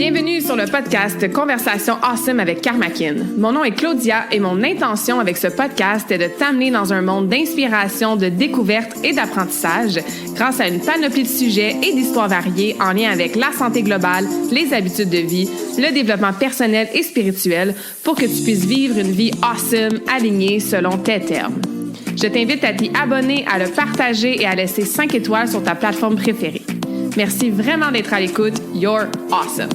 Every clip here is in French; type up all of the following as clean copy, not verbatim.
Bienvenue sur le podcast Conversation Awesome avec Karmakin. Mon nom est Claudia et mon intention avec ce podcast est de t'amener dans un monde d'inspiration, de découverte et d'apprentissage grâce à une panoplie de sujets et d'histoires variées en lien avec la santé globale, les habitudes de vie, le développement personnel et spirituel pour que tu puisses vivre une vie awesome alignée selon tes termes. Je t'invite à t'y abonner, à le partager et à laisser 5 étoiles sur ta plateforme préférée. Merci vraiment d'être à l'écoute. You're awesome.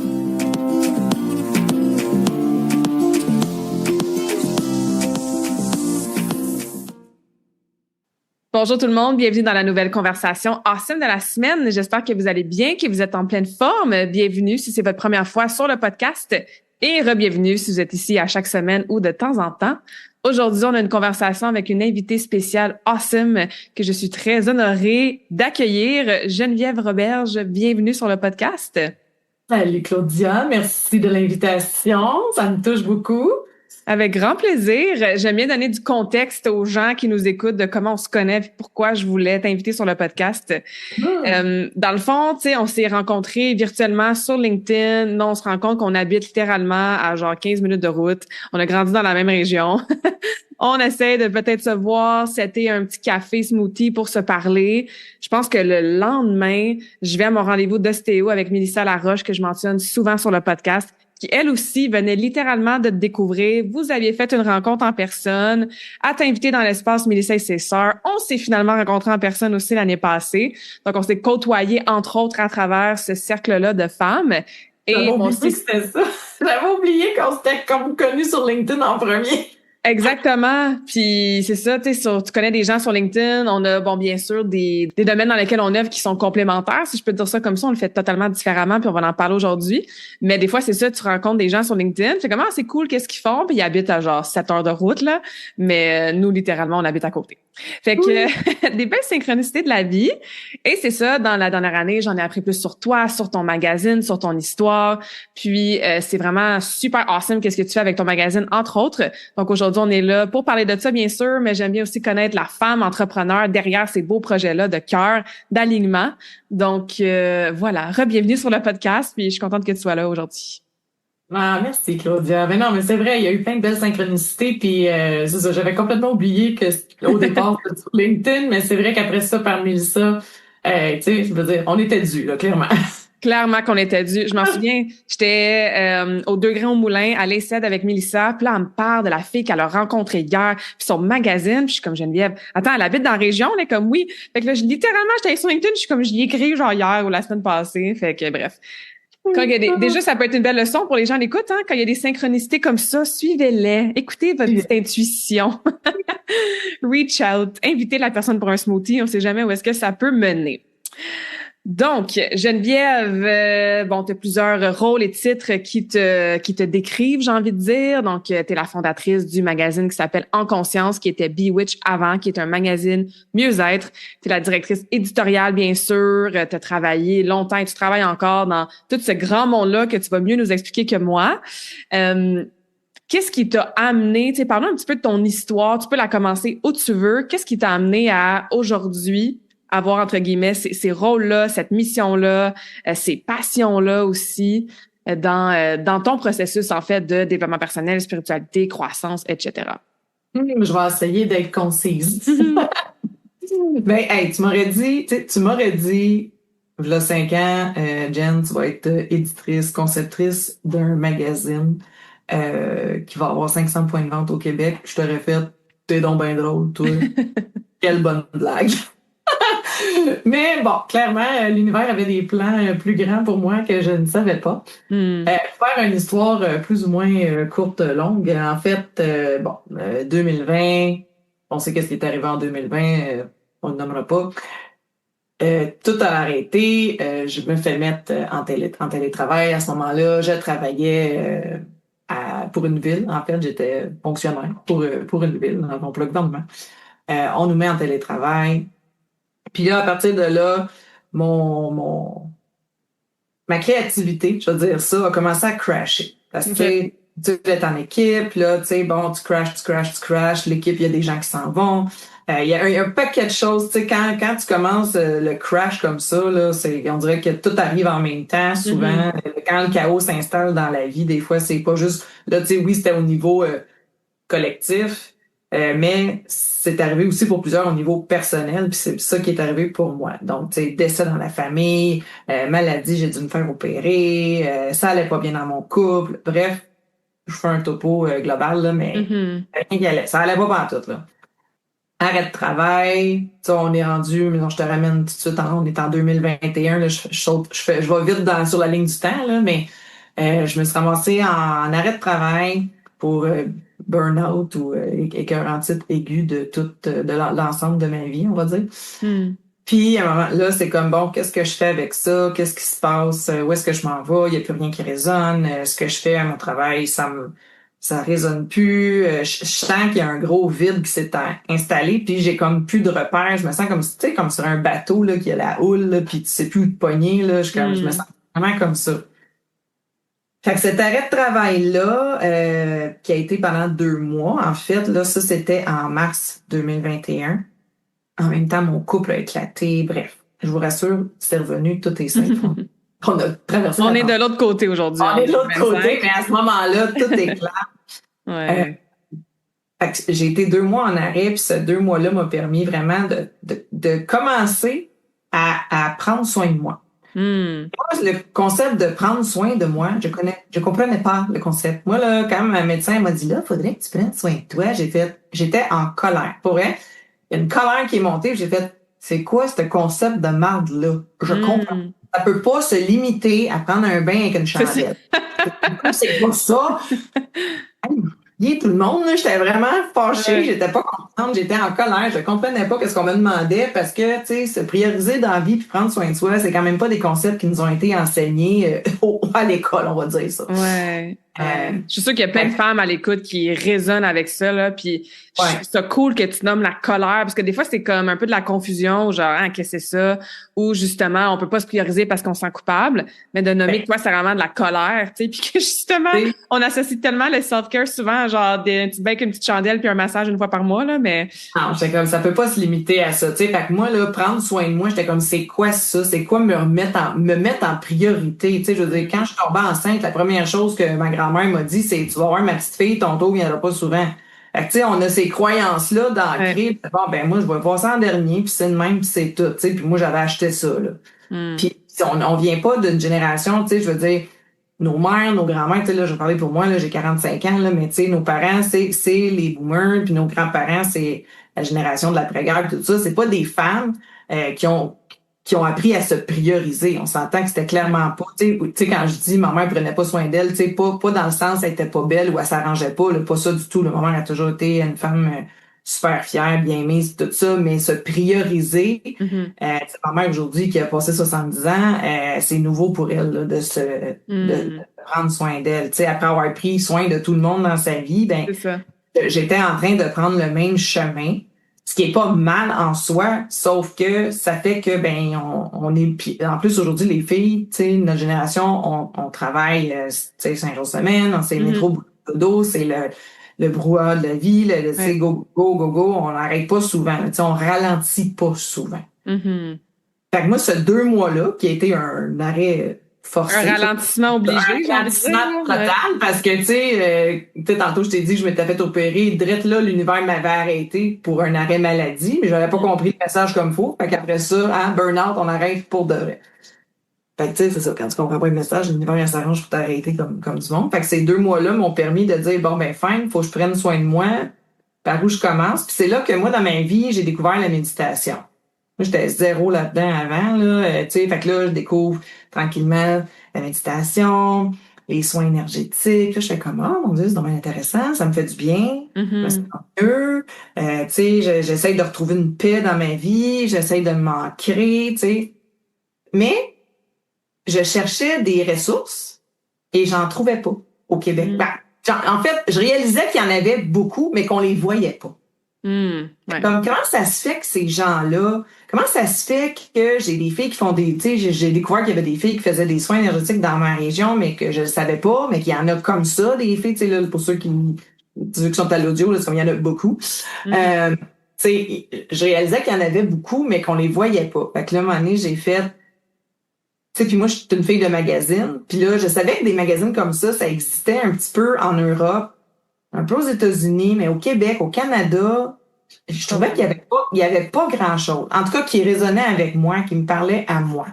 Bonjour tout le monde, bienvenue dans la nouvelle conversation awesome de la semaine. J'espère que vous allez bien, que vous êtes en pleine forme. Bienvenue si c'est votre première fois sur le podcast et re-bienvenue si vous êtes ici à chaque semaine ou de temps en temps. Aujourd'hui, on a une conversation avec une invitée spéciale awesome que je suis très honorée d'accueillir, Geneviève Roberge. Bienvenue sur le podcast. Salut Claudia, merci de l'invitation, ça me touche beaucoup. Avec grand plaisir. J'aime bien donner du contexte aux gens qui nous écoutent de comment on se connaît et pourquoi je voulais t'inviter sur le podcast. Dans le fond, tu sais, on s'est rencontrés virtuellement sur LinkedIn. Non, on se rend compte qu'on habite littéralement à genre 15 minutes de route. On a grandi dans la même région. On essaie de peut-être se voir, c'était un petit café smoothie pour se parler. Je pense que le lendemain, je vais à mon rendez-vous d'ostéo avec Mélissa Laroche, que je mentionne souvent sur le podcast, qui, elle aussi, venait littéralement de te découvrir. Vous aviez fait une rencontre en personne. À t'inviter dans l'espace Mélissa et ses sœurs. On s'est finalement rencontrés en personne aussi l'année passée. Donc, on s'est côtoyés, entre autres, à travers ce cercle-là de femmes. Et c'était ça. J'avais oublié qu'on s'était comme connus sur LinkedIn en premier. Exactement. Puis c'est ça, tu connais des gens sur LinkedIn. On a, bon, bien sûr, des domaines dans lesquels on œuvre qui sont complémentaires. Si je peux te dire ça comme ça, on le fait totalement différemment, puis on va en parler aujourd'hui. Mais des fois, c'est ça, tu rencontres des gens sur LinkedIn. Tu fais comment, c'est cool, qu'est-ce qu'ils font? Puis ils habitent à genre 7 heures de route, là. Mais nous, littéralement, on habite à côté. Fait que oui. Des belles synchronicités de la vie. Et c'est ça, dans la dernière année, j'en ai appris plus sur toi, sur ton magazine, sur ton histoire. Puis c'est vraiment super awesome qu'est-ce que tu fais avec ton magazine, entre autres. Donc aujourd'hui, on est là pour parler de ça, bien sûr, mais j'aime bien aussi connaître la femme entrepreneur derrière ces beaux projets-là de cœur, d'alignement. Donc voilà, re-bienvenue sur le podcast, puis je suis contente que tu sois là aujourd'hui. Ah, merci Claudia. Ben non, mais c'est vrai, il y a eu plein de belles synchronicités, puis c'est ça, j'avais complètement oublié que au départ c'était sur LinkedIn, mais c'est vrai qu'après ça, par Mélissa, tu sais, je veux dire, on était dû, là, clairement. Clairement qu'on était dû. Je m'en souviens, j'étais au 2 Grains au Moulin à l'ESSED avec Mélissa. Puis là, elle me parle de la fille qu'elle a rencontrée hier, puis son magazine. Puis je suis comme, Geneviève, attends, elle habite dans la région? Elle est comme, oui. Fait que là, littéralement, j'étais sur LinkedIn, je suis comme, j'y ai écrit genre hier ou la semaine passée. Fait que bref. Quand il y a déjà, ça peut être une belle leçon pour les gens à l'écoute, hein. Quand il y a des synchronicités comme ça, suivez-les. Écoutez votre petite intuition. Reach out. Invitez la personne pour un smoothie. On sait jamais où est-ce que ça peut mener. Donc, Geneviève, bon, tu as plusieurs rôles et titres qui te décrivent, j'ai envie de dire. Donc, tu es la fondatrice du magazine qui s'appelle En Conscience, qui était Bewitch avant, qui est un magazine mieux-être. Tu es la directrice éditoriale, bien sûr. Tu as travaillé longtemps et tu travailles encore dans tout ce grand monde-là que tu vas mieux nous expliquer que moi. Qu'est-ce qui t'a amené, tu sais, parle-nous un petit peu de ton histoire. Tu peux la commencer où tu veux. Qu'est-ce qui t'a amené à aujourd'hui avoir, entre guillemets, ces rôles-là, cette mission-là, ces passions-là aussi dans ton processus, en fait, de développement personnel, spiritualité, croissance, etc. Je vais essayer d'être concise. Ben, hey, tu m'aurais dit, il y a 5 ans, Jen, tu vas être éditrice, conceptrice d'un magazine qui va avoir 500 points de vente au Québec. Je t'aurais fait, t'es donc bien drôle, toi. Quelle bonne blague. Mais bon, clairement, l'univers avait des plans plus grands pour moi que je ne savais pas. Faire une histoire plus ou moins courte, longue. En fait, 2020, on sait qu'est-ce qui est arrivé en 2020, on ne nommera pas. Tout a arrêté. Je me fais mettre en télétravail. À ce moment-là, je travaillais pour une ville. En fait, j'étais fonctionnaire pour une ville, dans mon gouvernement. On nous met en télétravail. Puis là, à partir de là, ma créativité, je veux dire ça, a commencé à crasher. Parce que tu es en équipe, là, tu sais, bon, tu crashes. L'équipe, il y a des gens qui s'en vont. Il y a un paquet de choses, tu sais, quand tu commences le crash comme ça, là, on dirait que tout arrive en même temps, souvent. quand le chaos s'installe dans la vie, des fois, c'est pas juste... Là, tu sais, oui, c'était au niveau collectif, mais c'est arrivé aussi pour plusieurs au niveau personnel, puis c'est ça qui est arrivé pour moi. Donc, tu sais, décès dans la famille, maladie, j'ai dû me faire opérer, ça allait pas bien dans mon couple. Bref, je fais un topo global, là, mais rien qui allait. Ça allait pas pantoute, là. Arrêt de travail, ça, on est rendu, mais non, je te ramène tout de suite, on est en 2021, là, je vais vite sur la ligne du temps, là, mais je me suis ramassée en arrêt de travail pour burn-out ou écœurantite aiguë de l'ensemble de ma vie, on va dire. Puis, à un moment, là, c'est comme, bon, qu'est-ce que je fais avec ça? Qu'est-ce qui se passe? Où est-ce que je m'en vais? Il n'y a plus rien qui résonne. Ce que je fais à mon travail, ça résonne plus. Je sens qu'il y a un gros vide qui s'est installé, puis j'ai comme plus de repères. Je me sens comme, tu sais, comme sur un bateau, là, qui a la houle, là, puis tu sais plus où te pogner, là. Je me sens vraiment comme ça. Fait que cet arrêt de travail-là, qui a été pendant 2 mois, en fait, là, ça, c'était en mars 2021. En même temps, mon couple a éclaté. Bref, je vous rassure, c'est revenu, tout est safe. On a traversé. On est de l'autre côté aujourd'hui. On est de l'autre côté, mais à ce moment-là, tout est clair. Ouais. Fait que j'ai été 2 mois en arrêt, puis ce 2 mois-là m'a permis vraiment de commencer à prendre soin de moi. Moi, le concept de prendre soin de moi, je comprenais pas le concept. Moi, là, quand ma médecin m'a dit, là, faudrait que tu prennes soin de toi, j'étais en colère. Pour vrai, il y a une colère qui est montée, j'ai fait, c'est quoi ce concept de marde-là? Je comprends. Ça peut pas se limiter à prendre un bain avec une chandelle. C'est pas ça. Tout le monde, là, j'étais vraiment fâchée, j'étais pas contente, j'étais en colère, je comprenais pas ce qu'on me demandait parce que, tu sais, se prioriser dans la vie puis prendre soin de soi, c'est quand même pas des concepts qui nous ont été enseignés à l'école, on va dire ça. Ouais. Je suis sûre qu'il y a plein de femmes à l'écoute qui résonnent avec ça, là, puis je trouve ça cool que tu nommes la colère, parce que des fois, c'est comme un peu de la confusion, genre, qu'est-ce que c'est ça? Ou justement, on peut pas se prioriser parce qu'on se sent coupable, mais de nommer que toi, c'est vraiment de la colère, tu sais, puis que justement, on associe tellement le self-care souvent, genre, un petit bain avec une petite chandelle puis un massage une fois par mois, là, mais... Non, j'étais comme, ça peut pas se limiter à ça, tu sais, fait que moi, là, prendre soin de moi, j'étais comme, c'est quoi ça? C'est quoi me mettre en priorité? Tu sais, je veux dire, quand je tombais enceinte, la première chose que ma grand-mère m'a dit, c'est, tu vas voir ma petite fille, ton tour viendra pas souvent. Fait que, tu sais, on a ces croyances-là d'ancrées. Bon, ben, moi, je vais voir ça en dernier, puis c'est le même, puis c'est tout, tu sais, puis moi, j'avais acheté ça, là. Puis, on vient pas d'une génération, tu sais, je veux dire, nos mères, nos grands-mères, tu sais, là, je vais parler pour moi, là, j'ai 45 ans, là, mais tu sais, nos parents, c'est les boomers, puis nos grands-parents, c'est la génération de l'après-guerre, tout ça. C'est pas des femmes qui ont appris à se prioriser. On s'entend que c'était clairement pas, tu sais, quand je dis ma mère prenait pas soin d'elle, tu sais, pas dans le sens elle était pas belle ou elle s'arrangeait pas, là, pas ça du tout. Là. Ma mère a toujours été une femme super fière, bien mise, tout ça, mais se prioriser. Ma mère aujourd'hui qui a passé 70 ans, c'est nouveau pour elle là, de prendre soin d'elle. Tu sais, après avoir pris soin de tout le monde dans sa vie, ben j'étais en train de prendre le même chemin. Ce qui est pas mal en soi, sauf que ça fait que ben on est en plus aujourd'hui les filles, tu sais notre génération on travaille tu sais 5 jours semaine, on s'est métro boulot, c'est le brouhaha de la vie, le c'est go go go go, on n'arrête pas souvent, tu sais on ralentit pas souvent. Fait que moi ce 2 mois-là qui a été un arrêt forcé. Un ralentissement obligé. Un ralentissement total, parce que, tu sais, tantôt, je t'ai dit que je m'étais fait opérer. Drette là, l'univers m'avait arrêté pour un arrêt maladie, mais j'avais pas compris le message comme faut. Fait qu'après ça, burn-out, on arrête pour de vrai. Fait que, tu sais, c'est ça. Quand tu comprends pas le message, l'univers, il s'arrange pour t'arrêter comme du monde. Fait que ces 2 mois-là m'ont permis de dire, bon, ben, fine, faut que je prenne soin de moi. Par où je commence. Puis c'est là que moi, dans ma vie, j'ai découvert la méditation. Moi, j'étais zéro là-dedans avant, là. Tu sais, fait que là, je découvre tranquillement la méditation, les soins énergétiques. Là, je fais comme, oh mon Dieu, c'est vraiment intéressant, ça me fait du bien, je me sens mieux. Tu sais, j'essaye de retrouver une paix dans ma vie, j'essaye de m'ancrer, tu sais. Mais je cherchais des ressources et j'en trouvais pas au Québec. En fait, je réalisais qu'il y en avait beaucoup, mais qu'on les voyait pas. Comme, comment ça se fait que ces gens-là, comment ça se fait que j'ai des filles qui font tu sais, j'ai découvert qu'il y avait des filles qui faisaient des soins énergétiques dans ma région, mais que je ne savais pas, mais qu'il y en a comme ça, des filles, tu sais, là, pour ceux qui sont à l'audio, là, c'est comme il y en a beaucoup. Tu sais, je réalisais qu'il y en avait beaucoup, mais qu'on les voyait pas. Fait que là, à un moment donné, j'ai fait, Tu sais, puis moi, je suis une fille de magazine. Puis là, je savais que des magazines comme ça existait un petit peu en Europe, un peu aux États-Unis, mais au Québec, au Canada, je trouvais qu'il y avait pas grand-chose. En tout cas, qui résonnait avec moi, qui me parlait à moi.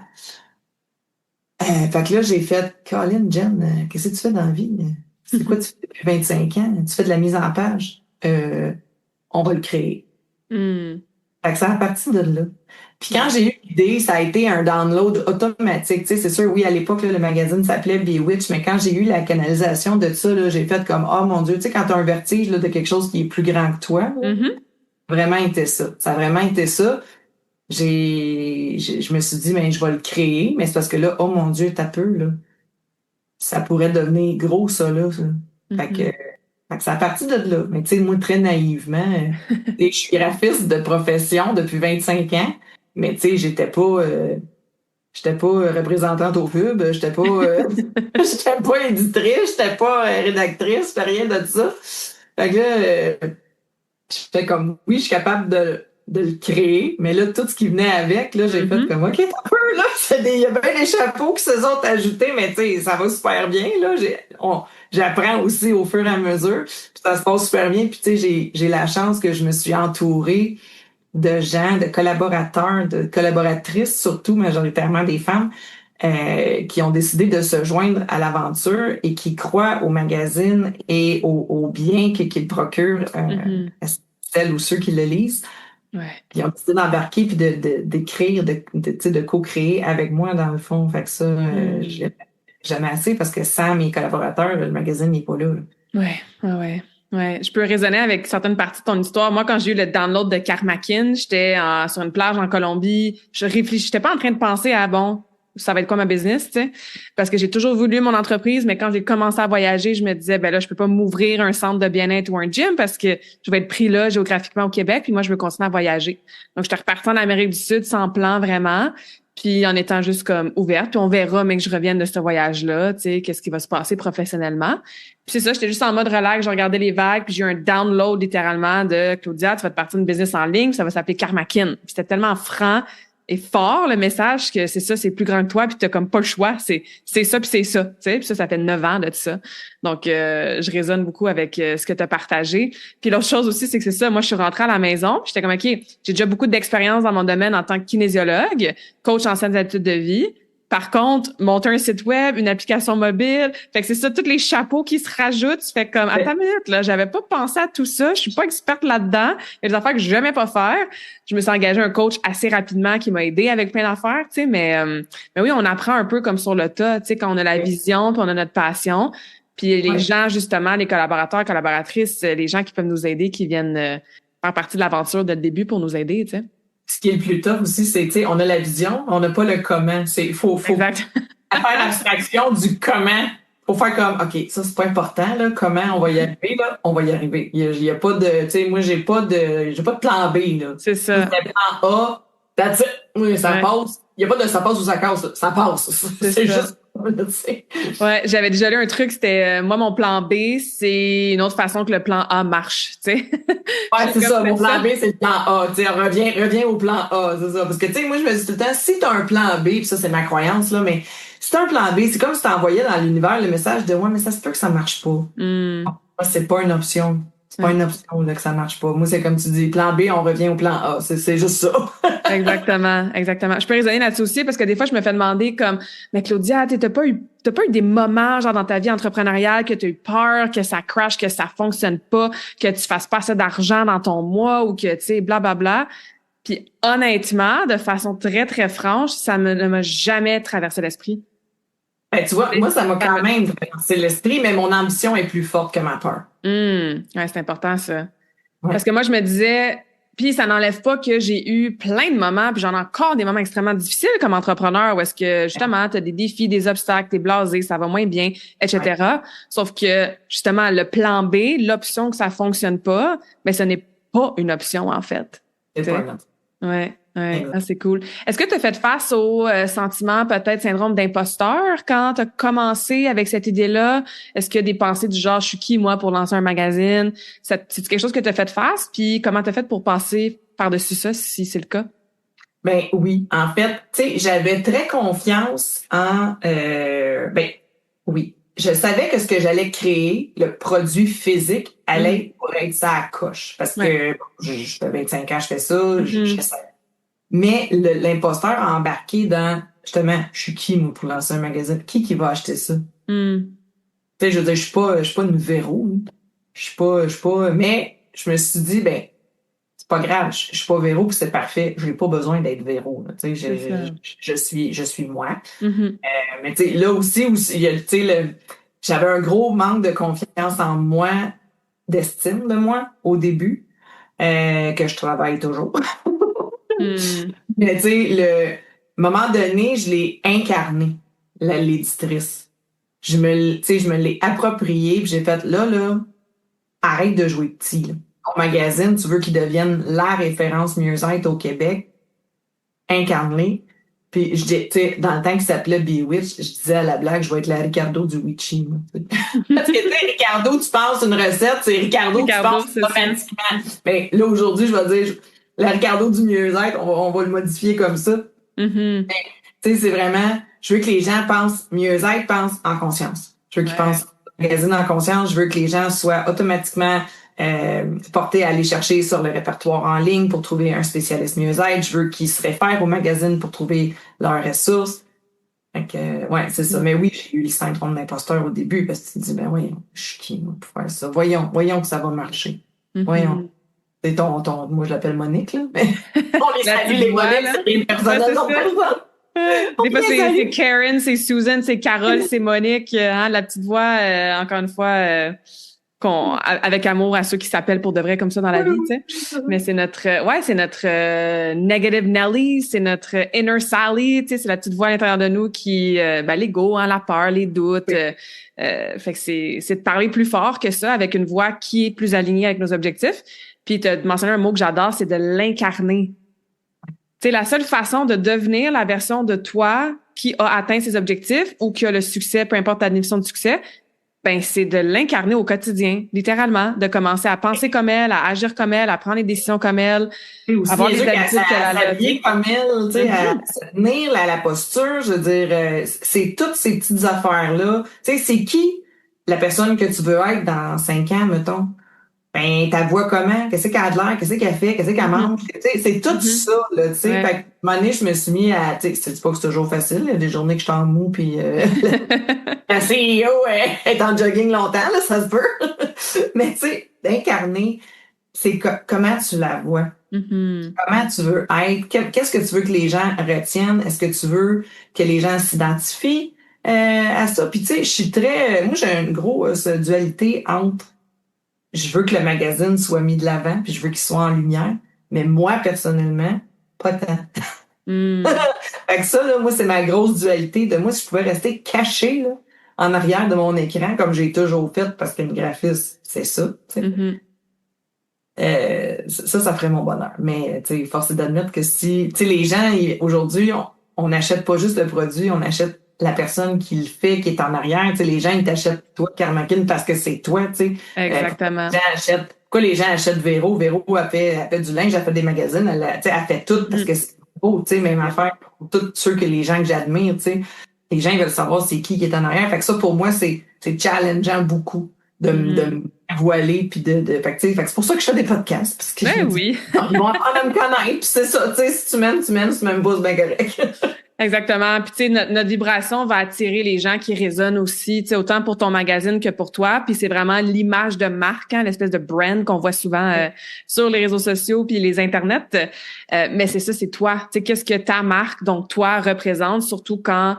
Fait que là, j'ai fait, Colin, Jen, qu'est-ce que tu fais dans la vie? C'est quoi tu fais depuis 25 ans? Tu fais de la mise en page. On va le créer. Fait que ça a parti de là. Puis quand j'ai eu l'idée, ça a été un download automatique. Tu sais, c'est sûr, oui, à l'époque, là, le magazine s'appelait Bewitch, mais quand j'ai eu la canalisation de ça, là, j'ai fait comme, oh mon Dieu, tu sais, quand tu as un vertige là, de quelque chose qui est plus grand que toi, là, vraiment été ça. Ça a vraiment été ça. Je me suis dit, ben, je vais le créer, mais c'est parce que là, oh mon Dieu, t'as peu, là. Ça pourrait devenir gros, ça, là. Ça. Fait que ça a parti de là. Mais tu sais, moi, très naïvement, je suis graphiste de profession depuis 25 ans, mais tu sais, j'étais pas représentante au pub, j'étais pas éditrice, j'étais pas rédactrice, rien de ça. Fait que là, je fais comme, oui, je suis capable de le créer, mais là, tout ce qui venait avec, là, j'ai fait comme, OK, t'as peu, là, il y a bien des chapeaux qui se sont ajoutés, mais tu sais, ça va super bien, là, j'apprends aussi au fur et à mesure, puis ça se passe super bien, puis tu sais, j'ai la chance que je me suis entourée de gens, de collaborateurs, de collaboratrices, surtout majoritairement des femmes, qui ont décidé de se joindre à l'aventure et qui croient au magazine et au bien qu'il procure à celles ou ceux qui le lisent. Ouais. Ils ont décidé d'embarquer puis d'écrire, de co-créer avec moi dans le fond. Fait que ça, jamais assez parce que sans mes collaborateurs, le magazine n'est pas là. Ouais, je peux raisonner avec certaines parties de ton histoire. Moi, quand j'ai eu le download de Karmakin, j'étais sur une plage en Colombie. J'étais pas en train de penser à bon, ça va être quoi ma business, tu sais, parce que j'ai toujours voulu mon entreprise, mais quand j'ai commencé à voyager, je me disais ben là, je peux pas m'ouvrir un centre de bien-être ou un gym parce que je vais être pris là géographiquement au Québec, puis moi je veux continuer à voyager. Donc j'étais repartie en Amérique du Sud sans plan vraiment. Puis en étant juste comme ouverte, puis on verra, mais que je revienne de ce voyage-là, tu sais, qu'est-ce qui va se passer professionnellement. Puis c'est ça, j'étais juste en mode relax, je regardais les vagues, puis j'ai eu un download littéralement de Claudia, tu vas te partir d'une business en ligne, ça va s'appeler Karmakin. Puis c'était tellement franc et fort le message que c'est ça, c'est plus grand que toi, puis t'as comme pas le choix, c'est ça puis c'est ça, tu sais. Puis ça fait 9 ans de ça. Donc je résonne beaucoup avec ce que tu as partagé. Puis l'autre chose aussi, c'est que c'est ça, moi je suis rentrée à la maison, puis j'étais comme OK, j'ai déjà beaucoup d'expérience dans mon domaine en tant que kinésiologue, coach en saines habitudes de vie. Par contre, monter un site web, une application mobile, fait que c'est ça, tous les chapeaux qui se rajoutent. Tu fais comme, attends une minute, là, j'avais pas pensé à tout ça. Je suis pas experte là-dedans. Il y a des affaires que je n'aimais pas faire. Je me suis engagée un coach assez rapidement qui m'a aidé avec plein d'affaires, tu sais, mais oui, on apprend un peu comme sur le tas, tu sais, quand on a la vision, puis on a notre passion. Puis les gens, justement, les collaborateurs, collaboratrices, les gens qui peuvent nous aider, qui viennent faire partie de l'aventure dès le début pour nous aider, tu sais. Ce qui est le plus tough aussi, c'est, tu sais, on a la vision, on n'a pas le comment. Faut faire l'abstraction du comment. Faut faire comme, OK, ça, c'est pas important, là. Comment on va y arriver, là? On va y arriver. Il y a pas de, tu sais, moi, j'ai pas de plan B, là. C'est ça. C'est plan A, that's it. Oui, ça passe. Il y a pas de ça passe ou ça casse, là. Ça passe. C'est juste, tu sais. Ouais, j'avais déjà lu un truc, c'était, moi, mon plan B, c'est une autre façon que le plan A marche, tu sais. Ouais, c'est ça. Mon plan B, c'est le plan A. Tu sais, reviens au plan A, c'est ça. Parce que, tu sais, moi, je me dis tout le temps, si t'as un plan B, puis ça, c'est ma croyance, là, mais si t'as un plan B, c'est comme si t'envoyais dans l'univers le message de, ouais, mais ça se peut que ça marche pas. Moi, c'est pas une option. C'est pas une option, là, que ça marche pas. Moi, c'est comme tu dis, plan B, on revient au plan A. C'est juste ça. Exactement. Je peux raisonner là-dessus aussi parce que des fois, je me fais demander comme, mais Claudia, t'as pas eu des moments, genre, dans ta vie entrepreneuriale que t'as eu peur, que ça crash, que ça fonctionne pas, que tu fasses pas assez d'argent dans ton mois ou que, tu sais, blablabla. Puis honnêtement, de façon très, très franche, ça ne m'a jamais traversé l'esprit. Ben, tu vois, moi, ça m'a quand même traversé l'esprit, mais mon ambition est plus forte que ma peur. Ouais, c'est important, ça. Ouais. Parce que moi, je me disais, puis ça n'enlève pas que j'ai eu plein de moments, puis j'en ai encore des moments extrêmement difficiles comme entrepreneur, où est-ce que, justement, t'as des défis, des obstacles, t'es blasé, ça va moins bien, etc. Ouais. Sauf que, justement, le plan B, l'option que ça fonctionne pas, ben, ce n'est pas une option, en fait. C'est pas une option. Ouais. Ah, c'est cool. Est-ce que tu as fait face au sentiment, peut-être syndrome d'imposteur quand tu as commencé avec cette idée-là? Est-ce qu'il y a des pensées du genre, je suis qui, moi, pour lancer un magazine? C'est quelque chose que tu as fait face? Puis comment tu as fait pour passer par-dessus ça, si c'est le cas? Ben oui, en fait, tu sais, j'avais très confiance en, oui, je savais que ce que j'allais créer, le produit physique, allait pour être ça à coche, parce que bon, je fais 25 ans, je fais ça, je savais. Mais l'imposteur a embarqué dans, justement, je suis qui moi pour lancer un magazine, qui va acheter ça? Tu sais, je veux dire, je suis pas une Véro, là. Je suis pas, mais je me suis dit, ben c'est pas grave, je suis pas Véro, puis c'est parfait. J'ai pas besoin d'être Véro. Là. Tu sais, je suis moi. Mais tu sais, là aussi, il y a, tu sais, j'avais un gros manque de confiance en moi, d'estime de moi au début, que je travaille toujours. Mais tu sais, le moment donné, je l'ai incarné, l'éditrice. Tu sais, je me l'ai approprié, puis j'ai fait là, arrête de jouer petit. Là. Ton magazine, tu veux qu'il devienne la référence mieux-être au Québec, incarne-les. Puis je dis, tu sais, dans le temps qu'il s'appelait Bewitch, je disais à la blague, je vais être la Ricardo du Witchy. Parce que tu sais, Ricardo, tu penses une recette, c'est Ricardo, tu penses automatiquement. Ben là aujourd'hui, je vais dire la Ricardo du mieux-être, on va le modifier comme ça. Tu sais, c'est vraiment, je veux que les gens pensent mieux-être, pensent en conscience. Je veux qu'ils pensent magazine en conscience. Je veux que les gens soient automatiquement portés à aller chercher sur le répertoire en ligne pour trouver un spécialiste mieux-être. Je veux qu'ils se réfèrent au magazine pour trouver leurs ressources. Fait que, ouais, c'est ça. Mais oui, j'ai eu le syndrome d'imposteur au début parce que tu te dis, ben oui, je suis qui, moi, pour faire ça? Voyons que ça va marcher. Voyons. C'est moi, je l'appelle Monique, là. Mais on les salue, les Moniques, c'est des personnes Des fois, c'est Karen, c'est Susan, c'est Carole, c'est Monique, la petite voix, encore une fois, avec amour à ceux qui s'appellent pour de vrai comme ça dans la vie, tu sais. Mais c'est notre negative Nelly, c'est notre inner Sally, tu sais, c'est la petite voix à l'intérieur de nous qui, l'ego, la peur, les doutes. Fait que c'est de parler plus fort que ça avec une voix qui est plus alignée avec nos objectifs. Puis tu as mentionné un mot que j'adore, c'est de l'incarner. C'est la seule façon de devenir la version de toi qui a atteint ses objectifs ou qui a le succès, peu importe ta définition de succès, ben c'est de l'incarner au quotidien, littéralement, de commencer à penser comme elle, à agir comme elle, à prendre les décisions comme elle, avoir les habitudes qu'elle a. S'habiller comme elle, tu sais, à se tenir, la posture, je veux dire, c'est toutes ces petites affaires-là. Tu sais, c'est qui la personne que tu veux être dans 5 ans, mettons? Ben, ta voix comment? Qu'est-ce qu'elle a de l'air? Qu'est-ce qu'elle fait? Qu'est-ce qu'elle mange? Tu sais, c'est tout ça, là, tu sais. Fait que, à un moment donné, je me suis mis à, tu sais, c'est pas que c'est toujours facile. Il y a des journées que je suis en mou, puis la CEO est en jogging longtemps, là, ça se peut. Mais, tu sais, d'incarner, c'est comment tu la vois. Comment tu veux être? Qu'est-ce que tu veux que les gens retiennent? Est-ce que tu veux que les gens s'identifient à ça? Puis, tu sais, je suis moi, j'ai une grosse dualité entre je veux que le magazine soit mis de l'avant, puis je veux qu'il soit en lumière. Mais moi, personnellement, pas tant. Fait que ça, là, moi, c'est ma grosse dualité de moi, si je pouvais rester caché là, en arrière de mon écran, comme j'ai toujours fait, parce qu'une graphiste, c'est ça. Ça ferait mon bonheur. Mais tu sais, force est d'admettre que si tu sais, les gens, aujourd'hui, on n'achète pas juste le produit, on achète la personne qui le fait, qui est en arrière. Tu sais, les gens, ils t'achètent toi, Karmakin, parce que c'est toi, tu sais. Exactement. Pourquoi les gens achètent Véro? Véro, elle fait du linge, elle fait des magazines, elle fait tout parce que c'est beau, tu sais, même affaire pour tous ceux que les gens que j'admire, tu sais. Les gens, ils veulent savoir c'est qui est en arrière. Fait que ça, pour moi, c'est challengeant beaucoup de me voiler puis fait que c'est pour ça que je fais des podcasts parce que oui. ils vont apprendre à me connaître puis c'est ça, tu sais, si tu m'aimes, si tu m'aimes pas, c'est bien correct. Exactement. Puis tu sais, notre vibration va attirer les gens qui résonnent aussi, tu sais, autant pour ton magazine que pour toi. Puis c'est vraiment l'image de marque, l'espèce de brand qu'on voit souvent sur les réseaux sociaux puis les internets. Mais c'est ça, c'est toi. Tu sais, qu'est-ce que ta marque, donc toi, représente, surtout quand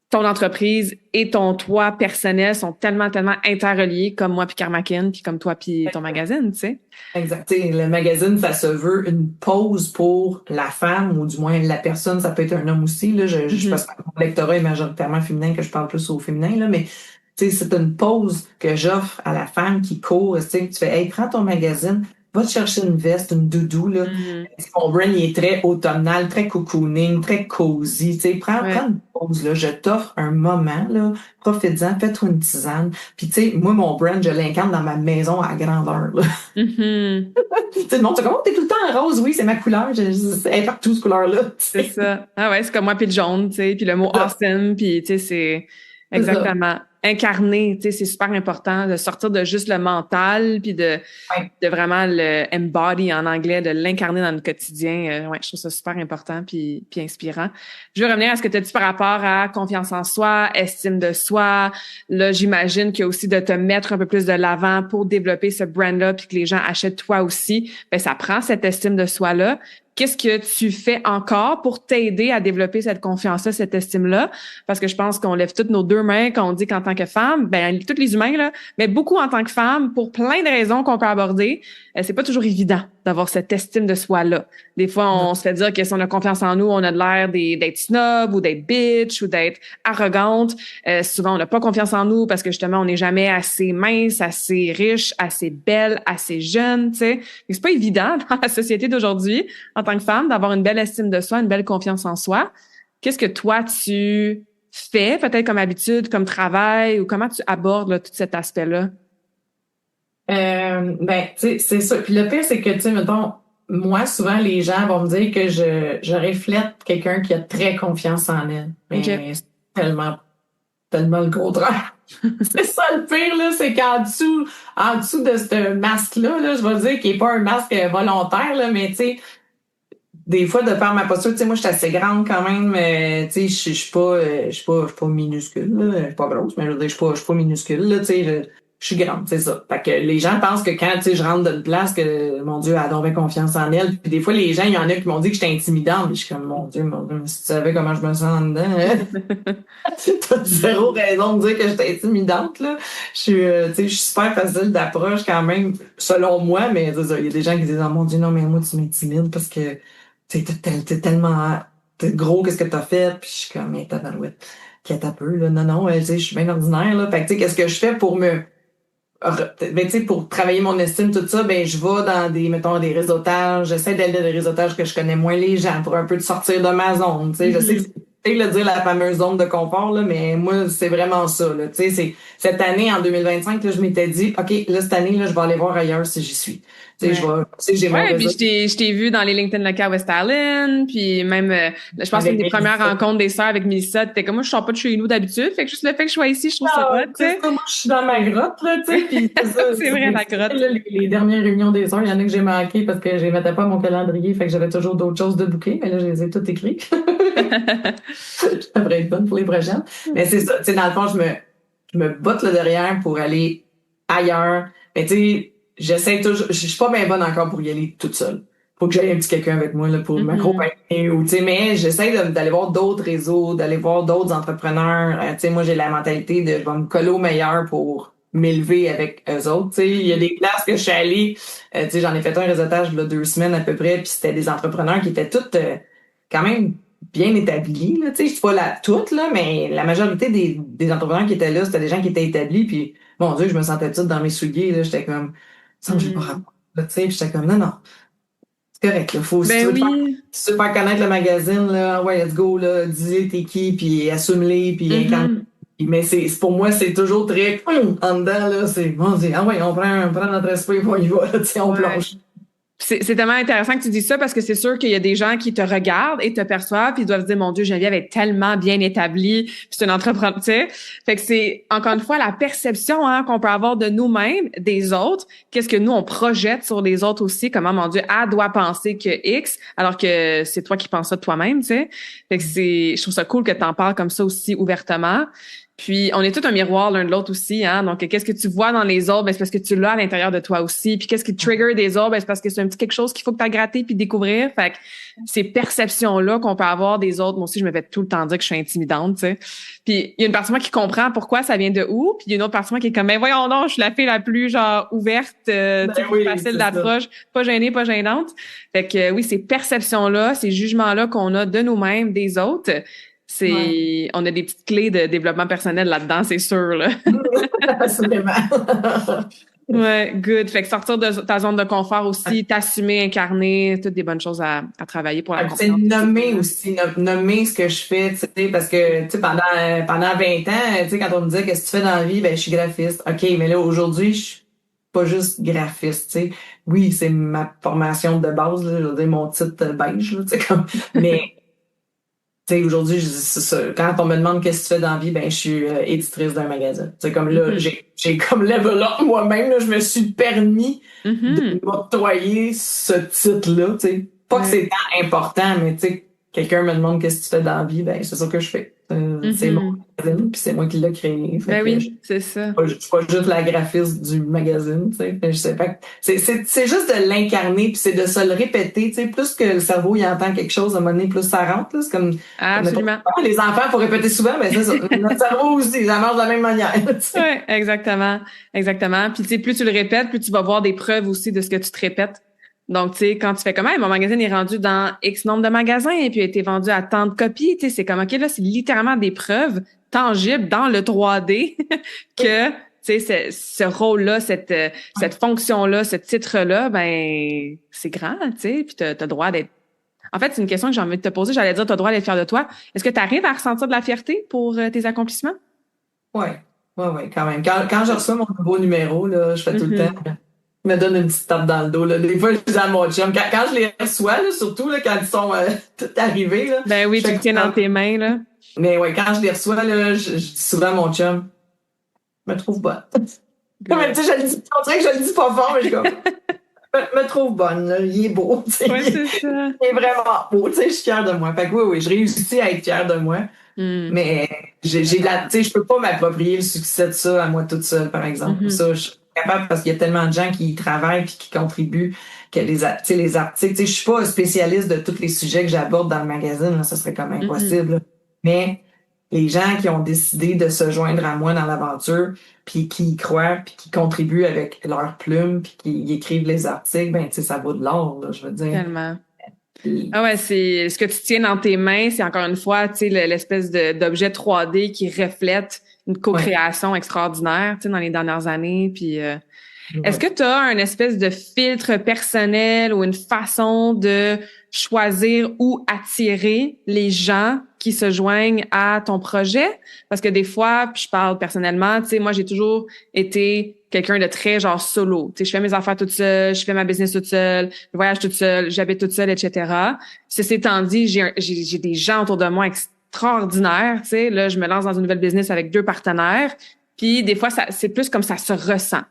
ton entreprise et ton toi personnel sont tellement interreliés, comme moi puis Karmakin, puis comme toi puis ton magazine, tu sais. Exact. T'sais, le magazine, ça se veut une pause pour la femme, ou du moins la personne, ça peut être un homme aussi. Là, je pense que mon lectorat est majoritairement féminin, que je parle plus au féminin, là, mais c'est une pause que j'offre à la femme qui court. Tu fais, hey, prends ton magazine, va te chercher une veste, une doudou. Là. Mon brand il est très automnal, très cocooning, très cosy. Prends une pause, là, je t'offre un moment, là, profite-en, fais-toi une tisane. Puis, tu sais, moi, mon brand, je l'incarne dans ma maison à grandeur, là. Mhm. Tu sais, le monde, comment t'es tout le temps en rose? Oui, c'est ma couleur. Elle est partout, cette couleur-là. Tu C'est sais. ça. Ah ouais, c'est comme moi, puis le jaune, tu sais, puis le mot C'est ça. awesome, puis tu sais, c'est C'est ça. exactement incarné, tu sais, c'est super important de sortir de juste le mental, puis Ouais. de vraiment le embody en anglais, de l'incarner dans le quotidien. Ouais, je trouve ça super important puis inspirant. Je veux revenir à ce que tu as dit par rapport à confiance en soi, estime de soi. Là, j'imagine qu'il y a aussi de te mettre un peu plus de l'avant pour développer ce brand-là puis que les gens achètent toi aussi. Ben, ça prend cette estime de soi-là. Qu'est-ce que tu fais encore pour t'aider à développer cette confiance-là, cette estime-là? Parce que je pense qu'on lève toutes nos deux mains quand on dit qu'en tant que femme, ben, tous les humains, là, mais beaucoup en tant que femme, pour plein de raisons qu'on peut aborder, c'est pas toujours évident d'avoir cette estime de soi-là. Des fois, on se fait dire que si on a confiance en nous, on a de l'air d'être snob ou d'être bitch ou d'être arrogante. Souvent, on n'a pas confiance en nous parce que justement, on n'est jamais assez mince, assez riche, assez belle, assez jeune, tu sais. C'est pas évident dans la société d'aujourd'hui, en tant que femme, d'avoir une belle estime de soi, une belle confiance en soi. Qu'est-ce que toi, tu fais, peut-être comme habitude, comme travail, ou comment tu abordes là, tout cet aspect-là? Ben, tu sais, c'est ça. Puis le pire, c'est que, tu sais, mettons, moi, souvent, les gens vont me dire que je reflète quelqu'un qui a très confiance en elle. OK. Mais c'est tellement le contraire. C'est ça le pire, là, c'est en dessous de ce masque-là, là, je vais dire qu'il n'est pas un masque volontaire, là, mais tu sais, des fois, de par ma posture, tu sais, moi, je suis assez grande quand même, tu sais, je suis pas minuscule, là, je suis pas grosse, mais je veux dire, je suis pas minuscule, là, tu sais, je suis grande, c'est ça. Fait que les gens pensent que quand, tu sais, je rentre dans une place, que, mon Dieu, elle a donc bien confiance en elle. Puis des fois, les gens, il y en a qui m'ont dit que j'étais intimidante, mais je suis comme, mon Dieu, si tu savais comment je me sens en dedans, hein? T'as zéro raison de dire que j'étais intimidante, là. Tu sais, je suis super facile d'approche quand même, selon moi, mais c'est ça, il y a des gens qui disent, oh mon Dieu, non, mais moi, tu m'intimides parce que, tu sais, t'es tellement t'es gros, qu'est-ce que t'as fait? Puis je suis comme, mais tabarouette, qu'est-ce un peu, là. Non, non, tu sais, je suis bien ordinaire, là. Fait que, tu sais, qu'est-ce que je fais pour ben, tu sais, pour travailler mon estime, tout ça, ben, je vais dans mettons, des réseautages. J'essaie d'aller dans des réseautages que je connais moins les gens pour un peu de sortir de ma zone, tu sais. Je sais que c'est le dire la fameuse zone de confort, là, mais moi, c'est vraiment ça, là. Tu sais, cette année, en 2025, là, je m'étais dit, OK, là, cette année, là, je vais aller voir ailleurs si j'y suis. Tu sais, Ouais. tu sais, j'ai mon Ouais, puis réseau je t'ai vu dans les LinkedIn locaux à West Island, puis même, je pense que une avec des premières Mélissa. rencontres des sœurs avec Mélissa, t'étais comme moi, je sors pas de chez nous d'habitude, fait que juste le fait que je sois ici, je trouve ça Ah, hot, tu c'est sais. ça, moi, je suis dans ma grotte, là, tu sais, puis c'est ça, C'est vrai, la grotte. là, les dernières réunions des heures, il y en a que j'ai manqué parce que je les mettais pas à mon calendrier, fait que j'avais toujours d'autres choses de booker, mais là, je les ai toutes écrites. Je devrais être bonne pour les prochaines. Mais c'est ça, tu sais, dans le fond, je me botte là derrière pour aller ailleurs. Mais tu sais, j'essaie toujours, je suis pas bien bonne encore pour y aller toute seule. Faut que j'aille un petit quelqu'un avec moi là, pour Mhm. m'accompagner ou tu sais, mais j'essaie d'aller voir d'autres réseaux, d'aller voir d'autres entrepreneurs. Tu sais, moi j'ai la mentalité de je vais me coller au meilleur pour m'élever avec eux autres. Tu sais, il y a des places que je suis allée, tu sais, j'en ai fait un réseautage là 2 semaines à peu près, puis c'était des entrepreneurs qui étaient toutes quand même bien établis. Là, tu sais, je suis pas là toute là, mais la majorité des entrepreneurs qui étaient là, c'était des gens qui étaient établis. Puis mon Dieu, je me sentais petite dans mes souliers. Là, j'étais comme ça, j'ai pas Mhm. rapport. Là, tu sais, puis j'étais comme non, non. C'est correct, là. Faut, si tu Ben veux oui. si tu veux faire connaître le magazine, là, ouais, let's go, là, dis t'es qui, puis assume-les, puis incarne. Mhm. Mais pour moi, c'est toujours très en dedans, là, c'est mon Dieu, ah ouais, on prend notre esprit, puis on y va, là, tu sais, on Ouais. plonge. C'est tellement intéressant que tu dis ça parce que c'est sûr qu'il y a des gens qui te regardent et te perçoivent puis ils doivent se dire mon Dieu Geneviève est tellement bien établie puis c'est une entrepreneur tu sais fait que c'est encore une fois la perception hein, qu'on peut avoir de nous-mêmes des autres qu'est-ce que nous on projette sur les autres aussi comment mon Dieu A doit penser que X alors que c'est toi qui penses ça de toi-même tu sais fait que je trouve ça cool que tu en parles comme ça aussi ouvertement. Puis, on est tout un miroir l'un de l'autre aussi, hein. Donc, qu'est-ce que tu vois dans les autres? Ben, c'est parce que tu l'as à l'intérieur de toi aussi. Puis, qu'est-ce qui trigger des autres? Ben, c'est parce que c'est un petit quelque chose qu'il faut que tu as gratté puis découvrir. Fait que ces perceptions-là qu'on peut avoir des autres, moi aussi, je me fais tout le temps dire que je suis intimidante, tu sais. Puis, il y a une partie de moi qui comprend pourquoi ça vient de où. Puis, il y a une autre partie de moi qui est comme, ben, voyons donc, je suis la fille la plus, genre, ouverte, Ben tu sais, plus oui, facile c'est ça. d'approche, pas gênée, pas gênante. Fait que, oui, ces perceptions-là, ces jugements-là qu'on a de nous-mêmes, des autres, Ouais. on a des petites clés de développement personnel là-dedans, c'est sûr, là. Assurément. Ouais, good. Fait que sortir de ta zone de confort aussi, t'assumer, incarner, toutes des bonnes choses à travailler pour la C'est confiance. nommer aussi, nommer ce que je fais, tu sais, parce que, tu sais, pendant 20 ans, tu sais, quand on me disait qu'est-ce que tu fais dans la vie, ben, je suis graphiste. OK, mais là, aujourd'hui, je suis pas juste graphiste, tu sais. Oui, c'est ma formation de base, là, je veux dire, mon titre beige, là, tu sais, comme, mais, tu sais, aujourd'hui, c'est ça. Quand on me demande qu'est-ce que tu fais dans la vie, ben, je suis éditrice d'un magazine. Tu sais, comme là, Mm-hmm. j'ai comme level up moi-même, là, je me suis permis de Mm-hmm. m'octroyer ce titre-là, tu sais. Pas que Ouais. c'est tant important, mais tu sais, quelqu'un me demande qu'est-ce que tu fais dans la vie, ben, c'est ça que je fais. C'est mon Mm-hmm. magazine, puis c'est moi qui l'ai créé. Fait Ben que je oui, c'est ça. suis pas juste la graphiste du magazine, tu sais. Fait que je sais pas. C'est juste de l'incarner, puis c'est de se le répéter, tu sais. Plus que le cerveau, il entend quelque chose, à un moment donné, plus ça rentre, là. C'est comme mettons, Absolument. les enfants, faut répéter souvent, mais c'est ça. Notre cerveau aussi, ça marche de la même manière, tu sais. Ouais, exactement. Exactement. Puis, tu sais, plus tu le répètes, plus tu vas voir des preuves aussi de ce que tu te répètes. Donc, tu sais, quand tu fais comme, hey, mon magazine est rendu dans X nombre de magasins et puis a été vendu à tant de copies, tu sais, c'est comme, OK, là, c'est littéralement des preuves tangibles dans le 3D que, tu sais, ce rôle-là, cette fonction-là, ce titre-là, ben, c'est grand, tu sais, puis t'as le droit d'être. En fait, c'est une question que j'ai envie de te poser. J'allais dire, t'as le droit d'être fier de toi. Est-ce que tu arrives à ressentir de la fierté pour tes accomplissements? Ouais, ouais, quand même. Quand je reçois mon nouveau numéro, là, je fais tout le temps. Mhm. Me donne une petite tape dans le dos. Là. Des fois, je dis à mon chum, quand je les reçois, là, surtout là, quand ils sont tout arrivés, là, Ben oui, je tu fais le tiens dans comme... tes mains, là. Mais ouais, quand je les reçois, là, je dis souvent à mon chum, me trouve bonne. Mais Good. tu sais, je le dis, on dirait que je le dis pas fort, mais je suis comme, me trouve bonne, là, il est beau, tu sais, Ouais, c'est ça. il est vraiment beau, tu sais, je suis fière de moi. Fait que oui, je réussis à être fière de moi, Hmm. mais j'ai de la, tu sais, je peux pas m'approprier le succès de ça à moi toute seule, par exemple. Mhm. Ça, je suis capable parce qu'il y a tellement de gens qui y travaillent puis qui contribuent que tu sais, les articles, tu sais, je suis pas un spécialiste de tous les sujets que j'aborde dans le magazine, là, ça serait comme Mhm. impossible, là. Mais les gens qui ont décidé de se joindre à moi dans l'aventure, puis qui y croient, puis qui contribuent avec leurs plumes, puis qui y écrivent les articles, ben, tu sais, ça vaut de l'or, là, je veux dire. Tellement. Puis, Ah ouais, c'est ce que tu tiens dans tes mains, c'est encore une fois, tu sais, l'espèce d'objet 3D qui reflète une ouais. co-création extraordinaire, tu sais, dans les dernières années. Puis, est-ce Ouais. que tu as un espèce de filtre personnel ou une façon de choisir ou attirer les gens qui se joignent à ton projet? Parce que des fois, puis je parle personnellement, tu sais, moi, j'ai toujours été quelqu'un de très genre solo. Tu sais, je fais mes affaires toute seule, je fais ma business toute seule, je voyage toute seule, j'habite toute seule, etc. Ceci étant dit, j'ai des gens autour de moi extraordinaires. Tu sais, là, je me lance dans une nouvelle business avec 2 partenaires. Puis des fois, c'est plus comme ça se ressent.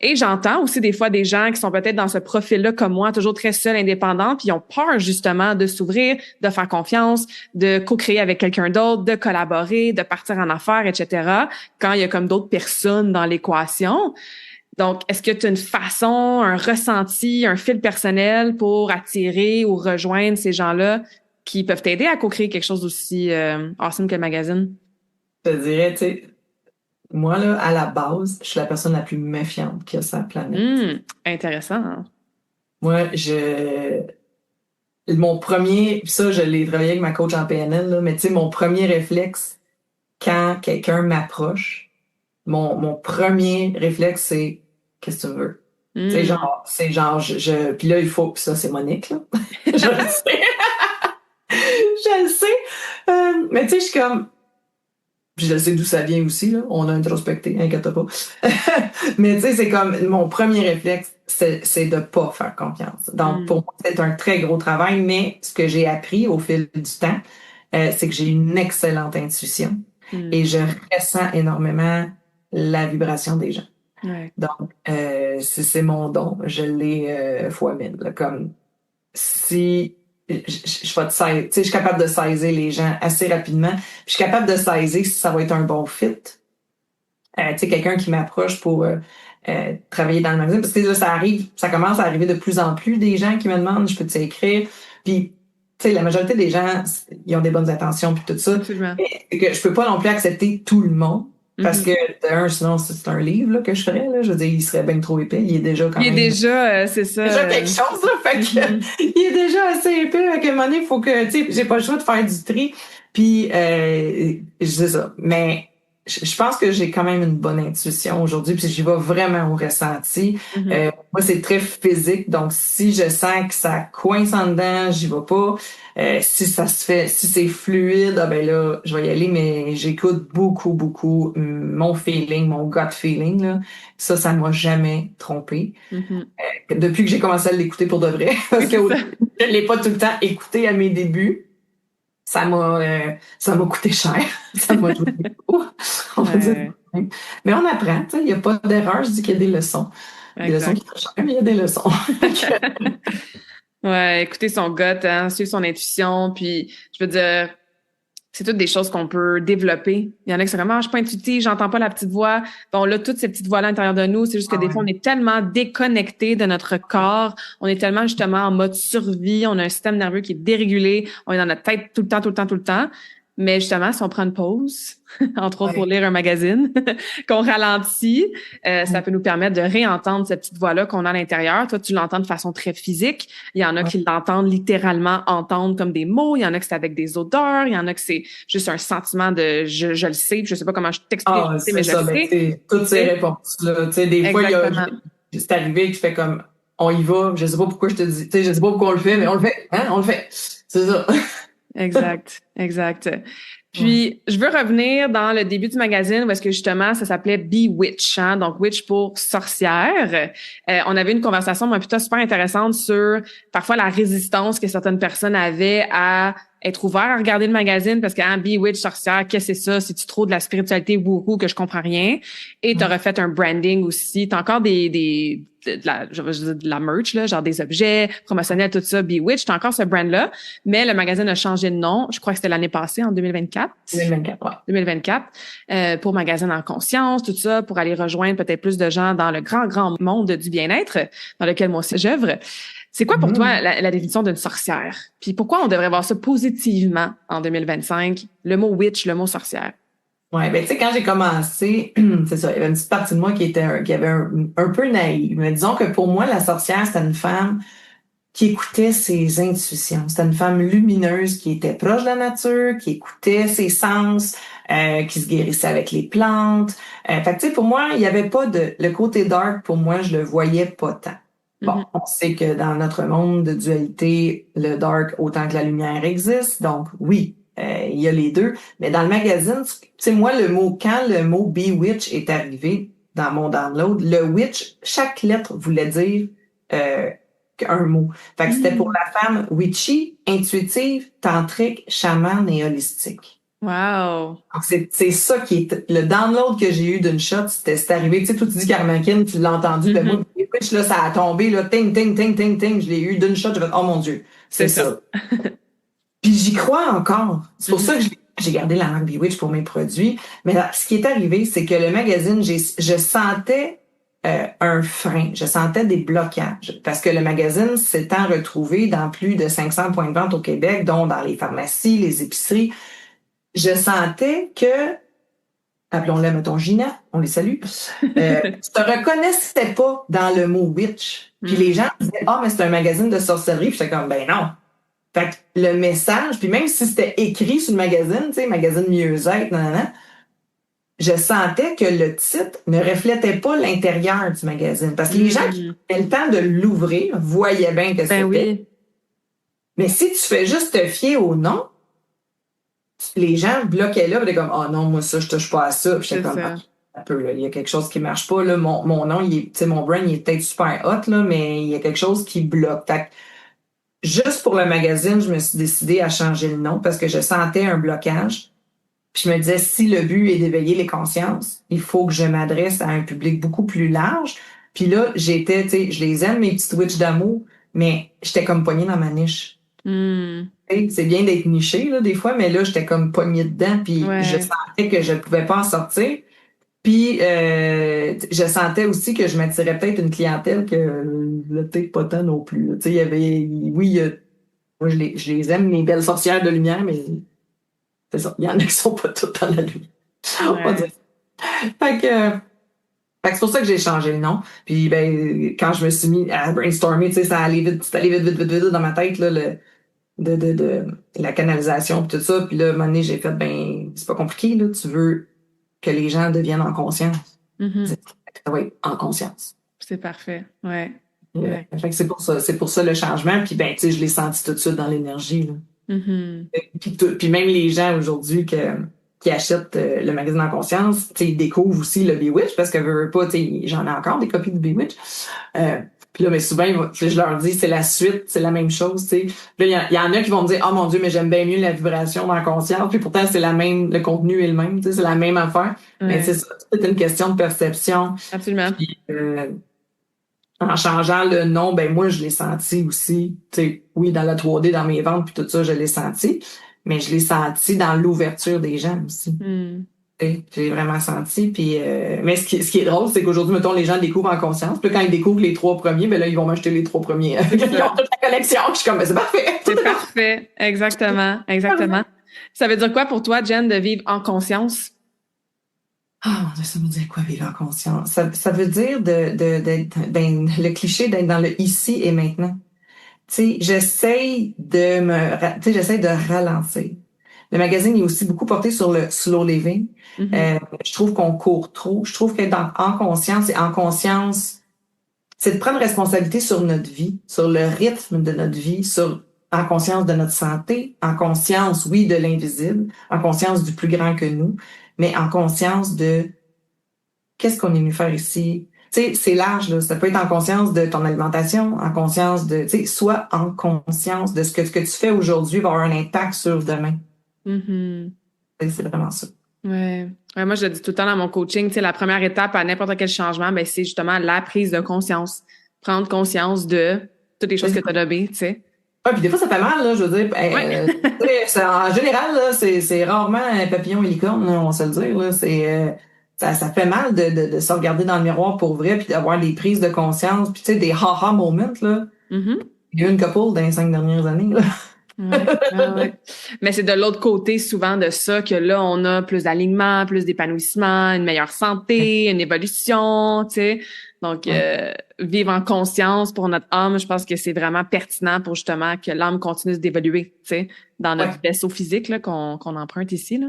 Et j'entends aussi des fois des gens qui sont peut-être dans ce profil-là comme moi, toujours très seuls, indépendants, puis ils ont peur justement de s'ouvrir, de faire confiance, de co-créer avec quelqu'un d'autre, de collaborer, de partir en affaires, etc. Quand il y a comme d'autres personnes dans l'équation. Donc, est-ce que tu as une façon, un ressenti, un fil personnel pour attirer ou rejoindre ces gens-là qui peuvent t'aider à co-créer quelque chose d'aussi awesome que le magazine? Je te dirais, tu sais, moi, là, à la base, je suis la personne la plus méfiante qu'il y a sur la planète. Intéressant. Hein? Moi, mon premier, puis ça, je l'ai travaillé avec ma coach en PNL, là, mais tu sais, mon premier réflexe, quand quelqu'un m'approche, mon premier réflexe, c'est, qu'est-ce que tu veux? Hmm. C'est genre, puis là, il faut, puis ça, c'est Monique, là. Je le sais. Je le sais. Mais tu sais, je suis comme, puis je sais d'où ça vient aussi, là. On a introspecté, inquiète pas. Mais tu sais, c'est comme mon premier réflexe, c'est de pas faire confiance. Donc, pour Hmm. moi, c'est un très gros travail, mais ce que j'ai appris au fil du temps, c'est que j'ai une excellente intuition et Hmm. je ressens énormément la vibration des gens. Ouais. Donc, c'est mon don. Je l'ai fois mille. Là. Comme si je vais te saisir, tu sais, je suis capable de saisir les gens assez rapidement. Puis je suis capable de saisir si ça va être un bon fit. Tu sais, quelqu'un qui m'approche pour travailler dans le magazine. Parce que là, ça arrive, ça commence à arriver de plus en plus des gens qui me demandent, je peux t'écrire. Puis, tu sais, la majorité des gens, ils ont des bonnes intentions puis tout ça. Absolument. Mais que je peux pas non plus accepter tout le monde. Parce que, Mhm. sinon, c'est un livre là, que je ferais. Là. Je veux dire, il serait bien trop épais. Il est déjà quand Il est même déjà, c'est ça. déjà quelque chose. Là, fait que, Mhm. il est déjà assez épais. À un moment donné, il faut que, tu sais, j'ai pas le choix de faire du tri. Puis, je sais ça. Mais je pense que j'ai quand même une bonne intuition aujourd'hui, puis j'y vais vraiment au ressenti. Moi, c'est très physique, donc si je sens que ça coince en dedans, j'y vais pas. Si ça se fait, si c'est fluide, ah ben là, je vais y aller, mais j'écoute beaucoup, beaucoup mon feeling, mon gut feeling, là. Ça m'a jamais trompé. Depuis que j'ai commencé à l'écouter pour de vrai, parce que je l'ai pas tout le temps écouté à mes débuts. Ça m'a coûté cher. Ça m'a joué beaucoup. On va dire. Mais on apprend, tu sais, il n'y a pas d'erreur. Je dis qu'il y a des leçons. Des leçons qui sont chères, mais il y a des leçons. Ouais, écouter son gut, hein, suivre son intuition, puis je veux dire, c'est toutes des choses qu'on peut développer. Il y en a qui sont comme, je suis pas intuitive, j'entends pas la petite voix. Bon, là, toutes ces petites voix-là à l'intérieur de nous, c'est juste que des fois, on est tellement déconnecté de notre corps, on est tellement justement en mode survie, on a un système nerveux qui est dérégulé, on est dans notre tête tout le temps, tout le temps, tout le temps. Mais justement, si on prend une pause, entre autres pour lire un magazine, qu'on ralentit, ça peut nous permettre de réentendre cette petite voix-là qu'on a à l'intérieur. Toi, tu l'entends de façon très physique. Il y en a qui l'entendent littéralement entendre comme des mots. Il y en a que c'est avec des odeurs. Il y en a que c'est juste un sentiment de je le sais. Je sais pas comment je t'explique, mais je le sais. Toutes ces réponses-là. Tu sais, des fois, c'est arrivé que je fais comme on y va. Je sais pas pourquoi je te dis. Tu sais, je sais pas pourquoi on le fait, mais on le fait. Hein? On le fait. C'est ça. Exact. Puis, je veux revenir dans le début du magazine où est-ce que justement, ça s'appelait Be Witch, hein? Donc, witch pour sorcière. On avait une conversation, moi, plutôt super intéressante sur parfois la résistance que certaines personnes avaient à être ouvert à regarder le magazine parce que Be Witch, sorcière, qu'est-ce que c'est ça? C'est-tu trop de la spiritualité wouhou que je comprends rien? Et t'aurais fait un branding aussi. T'as encore de la merch, là, genre des objets promotionnels, tout ça, Be Witch. T'as encore ce brand-là. Mais le magazine a changé de nom. Je crois que c'était l'année passée, en 2024. 2024, ouais. 2024. Pour Magazine en conscience, tout ça, pour aller rejoindre peut-être plus de gens dans le grand, grand monde du bien-être dans lequel moi aussi j'œuvre. C'est quoi pour toi la définition d'une sorcière? Puis pourquoi on devrait voir ça positivement en 2025, le mot witch, le mot sorcière? Ouais, ben tu sais, quand j'ai commencé, c'est ça, il y avait une petite partie de moi qui avait un peu naïve. Mais disons que pour moi, la sorcière, c'était une femme qui écoutait ses intuitions. C'était une femme lumineuse qui était proche de la nature, qui écoutait ses sens, qui se guérissait avec les plantes. Fait que tu sais, pour moi, il y avait pas le côté dark, pour moi, je le voyais pas tant. Bon, on sait que dans notre monde de dualité, le dark autant que la lumière existe, donc oui, il y a les deux. Mais dans le magazine, tu sais, moi, quand le mot Be Witch est arrivé dans mon download, le witch, chaque lettre voulait dire un mot. Fait que c'était pour la femme witchy, intuitive, tantrique, chamane et holistique. Wow! C'est ça qui est le download que j'ai eu d'une shot, c'est arrivé. Tu sais, toi, tu dis Carmackin, tu l'as entendu, ben moi, Witch, là, ça a tombé, là, ting, ting, ting, ting, ting, je l'ai eu d'une shot, j'ai fait, oh mon Dieu, c'est ça. Puis j'y crois encore. C'est pour ça que j'ai gardé la marque Be Witch pour mes produits. Mais là, ce qui est arrivé, c'est que le magazine, je sentais un frein, je sentais des blocages. Parce que le magazine s'étant retrouvé dans plus de 500 points de vente au Québec, dont dans les pharmacies, les épiceries, je sentais que, appelons-le, mettons, Gina, on les salue, te reconnaissais pas dans le mot witch. Puis les gens disaient, mais c'est un magazine de sorcellerie. Puis j'étais comme, ben non. Fait que le message, puis même si c'était écrit sur le magazine, tu sais, magazine mieux-être, je sentais que le titre ne reflétait pas l'intérieur du magazine. Parce que les gens qui avaient le temps de l'ouvrir voyaient bien que c'était. Oui. Mais si tu fais juste te fier au nom, les gens bloquaient là, ils étaient comme, non, moi, ça, je touche pas à ça. Puis j'étais comme, un peu, là, il y a quelque chose qui marche pas, là. Mon nom, mon brand, il est peut-être super hot, là, mais il y a quelque chose qui bloque. Fait que, juste pour le magazine, je me suis décidée à changer le nom parce que je sentais un blocage. Puis je me disais, si le but est d'éveiller les consciences, il faut que je m'adresse à un public beaucoup plus large. Puis là, je les aime, mes petites witches d'amour, mais j'étais comme poignée dans ma niche. C'est bien d'être niché, là, des fois, mais là, j'étais comme poignée dedans, puis je sentais que je ne pouvais pas en sortir. Puis, je sentais aussi que je m'attirais peut-être une clientèle que peut-être pas tant non plus. Tu sais, il y avait, moi, je les aime, mes belles sorcières de lumière, mais c'est ça, il y en a qui sont pas toutes dans la lumière. Fait que c'est pour ça que j'ai changé le nom. Puis, ben, quand je me suis mis à brainstormer, tu sais, ça allait vite dans ma tête, là, de la canalisation, puis tout ça. Puis là, à un moment donné, j'ai fait, ben, c'est pas compliqué, là, tu veux que les gens deviennent en conscience. Mhm. Ça va être en conscience. C'est parfait. Ouais. Fait que c'est pour ça le changement. Puis ben, tu sais, je l'ai senti tout de suite dans l'énergie. Là. Mhm. Puis même les gens aujourd'hui qui achètent le magazine en conscience, tu sais, ils découvrent aussi le Bewitch parce que veux pas, tu sais, j'en ai encore des copies du Bewitch. Puis là, mais souvent, je leur dis, c'est la suite, c'est la même chose, tu sais. Là, il y en a qui vont me dire, oh mon Dieu, mais j'aime bien mieux la vibration dans la conscience. Puis pourtant, c'est la même, le contenu est le même, tu sais, c'est la même affaire. Mais c'est ça, c'est une question de perception. Absolument. Puis, en changeant le nom, ben moi, je l'ai senti aussi. Tu sais, oui, dans la 3D, dans mes ventes, puis tout ça, je l'ai senti. Mais je l'ai senti dans l'ouverture des gens aussi. Mm. J'ai vraiment senti. Puis, mais ce qui est drôle, c'est qu'aujourd'hui, mettons, les gens le découvrent en conscience. Puis quand ils découvrent les 3 premiers, ben là, ils vont m'acheter les 3 premiers. Ils ont toute la collection. Puis je suis comme, ben, c'est parfait. C'est parfait. Exactement. Exactement. Ça veut dire quoi pour toi, Jen, de vivre en conscience? Ah, mon Dieu, ça veut dire quoi, vivre en conscience? Ça veut dire d'être le cliché d'être dans le ici et maintenant. Tu sais, j'essaie de ralentir. Le magazine est aussi beaucoup porté sur le slow living. Mhm. Je trouve qu'on court trop. Je trouve qu'être en conscience et en conscience, c'est de prendre responsabilité sur notre vie, sur le rythme de notre vie, en conscience de notre santé, en conscience, oui, de l'invisible, en conscience du plus grand que nous, mais en conscience de qu'est-ce qu'on est venu faire ici. Tu sais, c'est large, là. Ça peut être en conscience de ton alimentation, en conscience de, tu sais, soit en conscience de ce que tu fais aujourd'hui va avoir un impact sur demain. Mhm. C'est vraiment ça. Ouais. Ouais, moi, je le dis tout le temps dans mon coaching, tu sais, la première étape à n'importe quel changement, ben, c'est justement la prise de conscience. Prendre conscience de toutes les choses que tu as nommées, tu sais. Ouais, puis des fois, ça fait mal, là, je veux dire. Ouais. En général, là, c'est rarement un papillon et licorne, là, on va se le dire, là. Ça fait mal de se regarder dans le miroir pour vrai, puis d'avoir des prises de conscience, puis tu sais, des ha-ha moments, là. Mhm. Il y a eu une couple dans les 5 dernières années, là. Ouais. Ah ouais. Mais c'est de l'autre côté souvent de ça que là, on a plus d'alignement, plus d'épanouissement, une meilleure santé, une évolution, tu sais. Donc, vivre en conscience pour notre âme, je pense que c'est vraiment pertinent pour justement que l'âme continue d'évoluer, tu sais, dans notre vaisseau physique là, qu'on emprunte ici, là.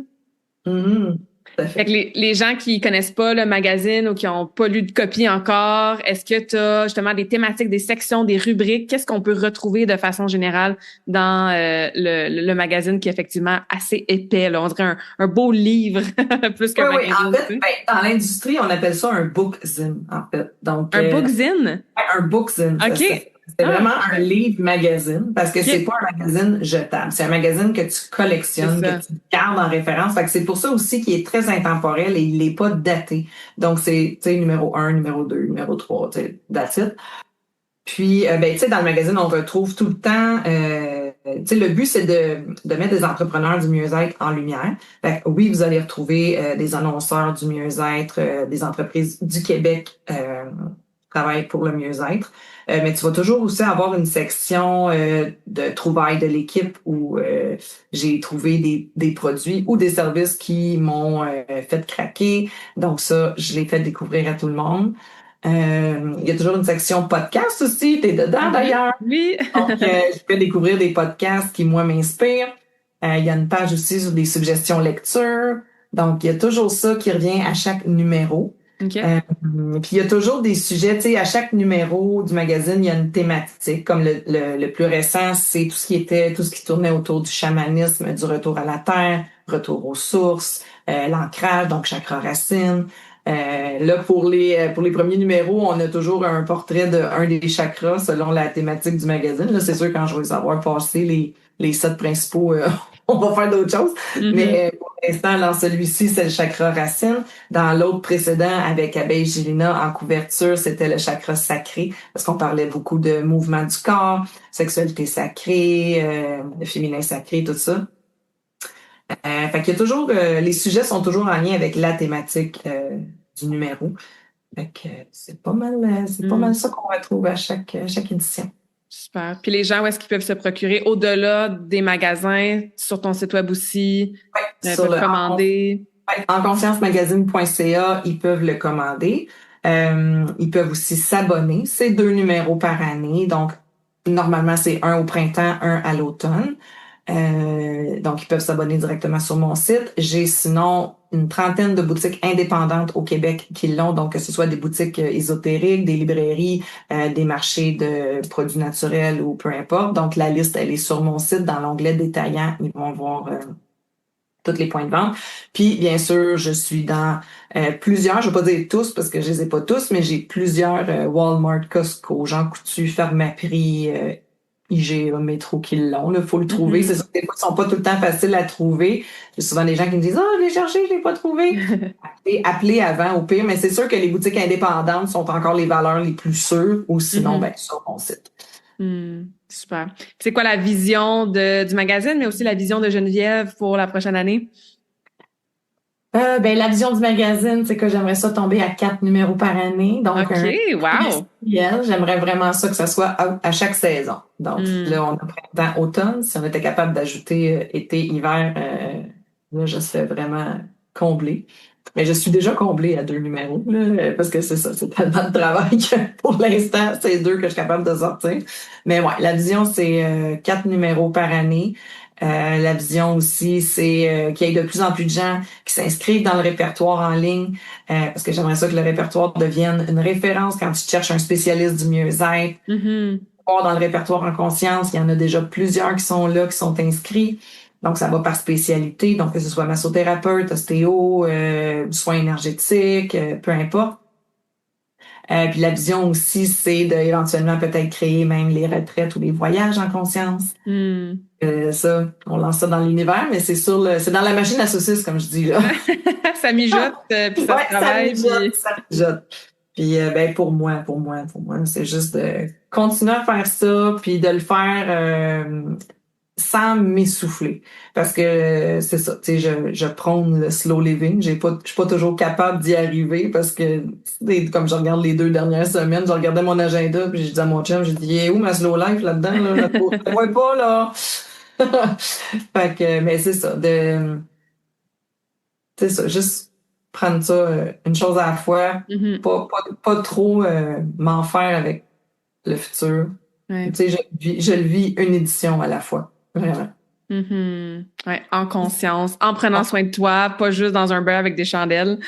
Mm-hmm. Fait que les gens qui connaissent pas le magazine ou qui ont pas lu de copie encore, est-ce que tu as justement des thématiques, des sections, des rubriques? Qu'est-ce qu'on peut retrouver de façon générale dans le magazine qui est effectivement assez épais, là? On dirait un beau livre plus qu'un Oui, magazine. en fait, dans l'industrie, on appelle ça un bookzine, en fait. Donc, Un bookzine? un bookzine, OK. c'est vraiment un livre magazine parce que c'est pas un magazine jetable. C'est un magazine que tu collectionnes, que tu gardes en référence. Fait que c'est pour ça aussi qu'il est très intemporel et il n'est pas daté. Donc, c'est, tu sais, numéro 1, numéro 2, numéro 3, tu sais, that's it. Puis, ben, tu sais, dans le magazine, on retrouve tout le temps, tu sais, le but, c'est de mettre des entrepreneurs du mieux-être en lumière. Fait que, oui, vous allez retrouver des annonceurs du mieux-être, des entreprises du Québec qui travaillent pour le mieux-être. Mais tu vas toujours aussi avoir une section de trouvailles de l'équipe où j'ai trouvé des produits ou des services qui m'ont fait craquer. Donc ça, je l'ai fait découvrir à tout le monde. Il y a toujours une section podcast aussi, t'es dedans d'ailleurs. Oui. Donc, je fais découvrir des podcasts qui, moi, m'inspirent. Il y a une page aussi sur des suggestions lecture. Donc, il y a toujours ça qui revient à chaque numéro. Okay. Puis, il y a toujours des sujets, tu sais, à chaque numéro du magazine, il y a une thématique. Comme le plus récent, c'est tout ce qui tournait autour du chamanisme, du retour à la terre, retour aux sources, l'ancrage, donc chakra racine. Là, pour les premiers numéros, on a toujours un portrait d'un des chakras selon la thématique du magazine. Là, c'est sûr, quand je vais savoir passer les 7 principaux, on va faire d'autres choses. Mm-hmm. Mais pour l'instant, dans celui-ci, c'est le chakra racine. Dans l'autre précédent, avec Abeille Gélina en couverture, c'était le chakra sacré, parce qu'on parlait beaucoup de mouvement du corps, sexualité sacrée, féminin sacré, tout ça. Fait qu'il y a toujours, les sujets sont toujours en lien avec la thématique du numéro. Fait que c'est pas mal ça qu'on retrouve à chaque édition. Super. Puis les gens, où est-ce qu'ils peuvent se procurer au-delà des magasins, sur ton site web aussi, peuvent commander? En consciencemagazine.ca, ils peuvent le commander. Ils peuvent aussi s'abonner. C'est 2 numéros par année. Donc, normalement, c'est un au printemps, un à l'automne. Donc, ils peuvent s'abonner directement sur mon site. J'ai sinon une trentaine de boutiques indépendantes au Québec qui l'ont, donc que ce soit des boutiques ésotériques, des librairies, des marchés de produits naturels ou peu importe. Donc, la liste, elle est sur mon site dans l'onglet détaillant. Ils vont voir tous les points de vente. Puis, bien sûr, je suis dans plusieurs, je ne vais pas dire tous parce que je les ai pas tous, mais j'ai plusieurs Walmart, Costco, Jean Coutu, Pharmaprix, IGA, Métro qui l'ont. Il faut le trouver. C'est sûr que des fois, ils sont pas tout le temps faciles à trouver. J'ai souvent des gens qui me disent « Ah, je l'ai cherché, je l'ai pas trouvé. » Appelez avant au pire, mais c'est sûr que les boutiques indépendantes sont encore les valeurs les plus sûres ou sinon, ben, sur mon site. Super. C'est quoi la vision du magazine, mais aussi la vision de Geneviève pour la prochaine année? Ben, la vision du magazine, c'est que j'aimerais ça tomber à 4 numéros par année. Donc, OK, wow! J'aimerais vraiment ça que ça soit à chaque saison. Donc, là, on a printemps, automne. Si on était capable d'ajouter été, hiver, là, je serais vraiment comblée. Mais je suis déjà comblée à 2 numéros, là, parce que c'est ça, c'est tellement de travail que pour l'instant, c'est 2 que je suis capable de sortir. Mais ouais, la vision, c'est 4 numéros par année. La vision aussi, c'est qu'il y ait de plus en plus de gens qui s'inscrivent dans le répertoire en ligne, parce que j'aimerais ça que le répertoire devienne une référence quand tu cherches un spécialiste du mieux-être. Dans le répertoire en conscience, il y en a déjà plusieurs qui sont là, qui sont inscrits. Donc, ça va par spécialité, donc que ce soit massothérapeute, ostéo, soins énergétiques, peu importe. Puis la vision aussi, c'est d'éventuellement peut-être créer même les retraites ou les voyages en conscience. Ça, on lance ça dans l'univers, mais c'est c'est dans la machine à saucisses, comme je dis là. Ça mijote, puis ça travaille. Ça mijote. Puis ben pour moi, c'est juste de continuer à faire ça, puis de le faire sans m'essouffler. Parce que c'est ça, tu sais, je prône le slow living. Je suis pas toujours capable d'y arriver parce que, comme je regarde les 2 dernières semaines, je regardais mon agenda puis je dis à mon chum, j'ai dit, où ma slow life là-dedans, là? Je la vois pas, là. Fait que, mais c'est ça, c'est ça, juste prendre ça une chose à la fois, pas trop m'en faire avec le futur. Tu sais, je le vis une édition à la fois. Vraiment. Ouais, en conscience, en prenant soin de toi, pas juste dans un bain avec des chandelles.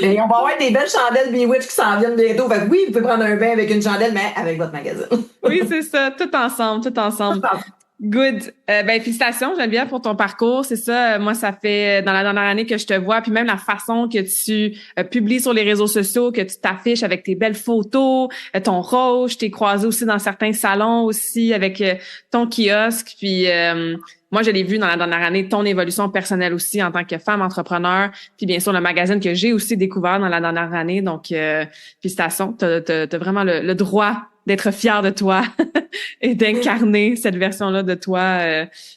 Et on va avoir des belles chandelles Bewitch qui s'en viennent bientôt. Fait que oui, vous pouvez prendre un bain avec une chandelle, mais avec votre magazine. Oui, c'est ça, tout ensemble. Good. Ben, félicitations, Geneviève, pour ton parcours. C'est ça, moi, ça fait dans la dernière année que je te vois, puis même la façon que tu publies sur les réseaux sociaux, que tu t'affiches avec tes belles photos, ton rose, je t'ai croisé aussi dans certains salons aussi avec ton kiosque, puis moi, je l'ai vu dans la dernière année, ton évolution personnelle aussi en tant que femme entrepreneur, puis bien sûr le magazine que j'ai aussi découvert dans la dernière année. Donc, félicitations, t'as vraiment le droit d'être fière de toi et d'incarner cette version-là de toi.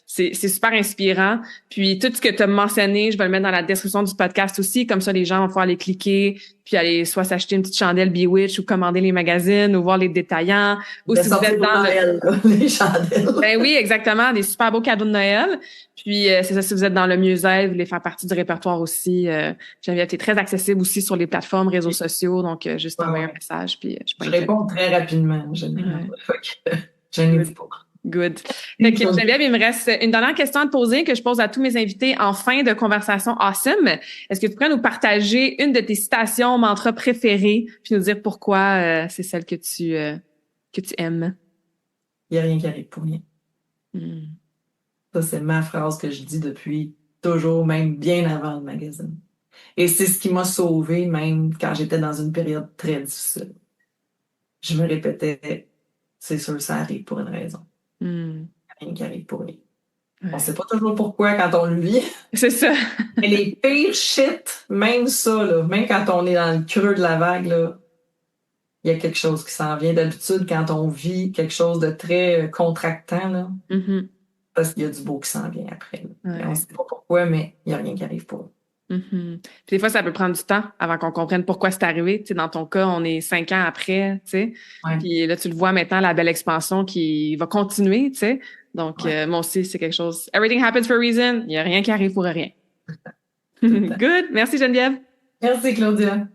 C'est super inspirant. Puis tout ce que tu as mentionné, je vais le mettre dans la description du podcast aussi. Comme ça, les gens vont pouvoir aller cliquer, puis aller soit s'acheter une petite chandelle Bewitch ou commander les magazines ou voir les détaillants. Ou si vous êtes dans Noël, les chandelles. Ben oui, exactement. Des super beaux cadeaux de Noël. Puis c'est ça, si vous êtes dans le mieux-être, vous voulez faire partie du répertoire aussi. Geneviève, t'es très accessible aussi sur les plateformes, réseaux sociaux. Donc, juste envoyer un message. Puis, je réponds très rapidement, Geneviève. Je n'y pas. Good. Fait que, Geneviève, il me reste une dernière question à te poser que je pose à tous mes invités en fin de conversation awesome. Est-ce que tu pourrais nous partager une de tes citations, mantras préférées, puis nous dire pourquoi c'est celle que tu aimes? Il n'y a rien qui arrive pour rien. Ça, c'est ma phrase que je dis depuis toujours, même bien avant le magazine. Et c'est ce qui m'a sauvée, même quand j'étais dans une période très difficile. Je me répétais, c'est sûr, ça arrive pour une raison. Rien qui arrive pour rien. On sait pas toujours pourquoi quand on le vit. C'est ça. Mais les pires shit, même ça, là, même quand on est dans le creux de la vague, là, il y a quelque chose qui s'en vient. D'habitude, quand on vit quelque chose de très contractant, là, parce qu'il y a du beau qui s'en vient après. On ne sait pas pourquoi, mais il n'y a rien qui arrive pour nous. Puis des fois, ça peut prendre du temps avant qu'on comprenne pourquoi c'est arrivé. Tu sais, dans ton cas, on est 5 ans après, tu sais. Puis là, tu le vois maintenant, la belle expansion qui va continuer, tu sais. Donc, moi aussi, c'est quelque chose. Everything happens for a reason. Il n'y a rien qui arrive pour rien. Good. Merci, Geneviève. Merci, Claudia.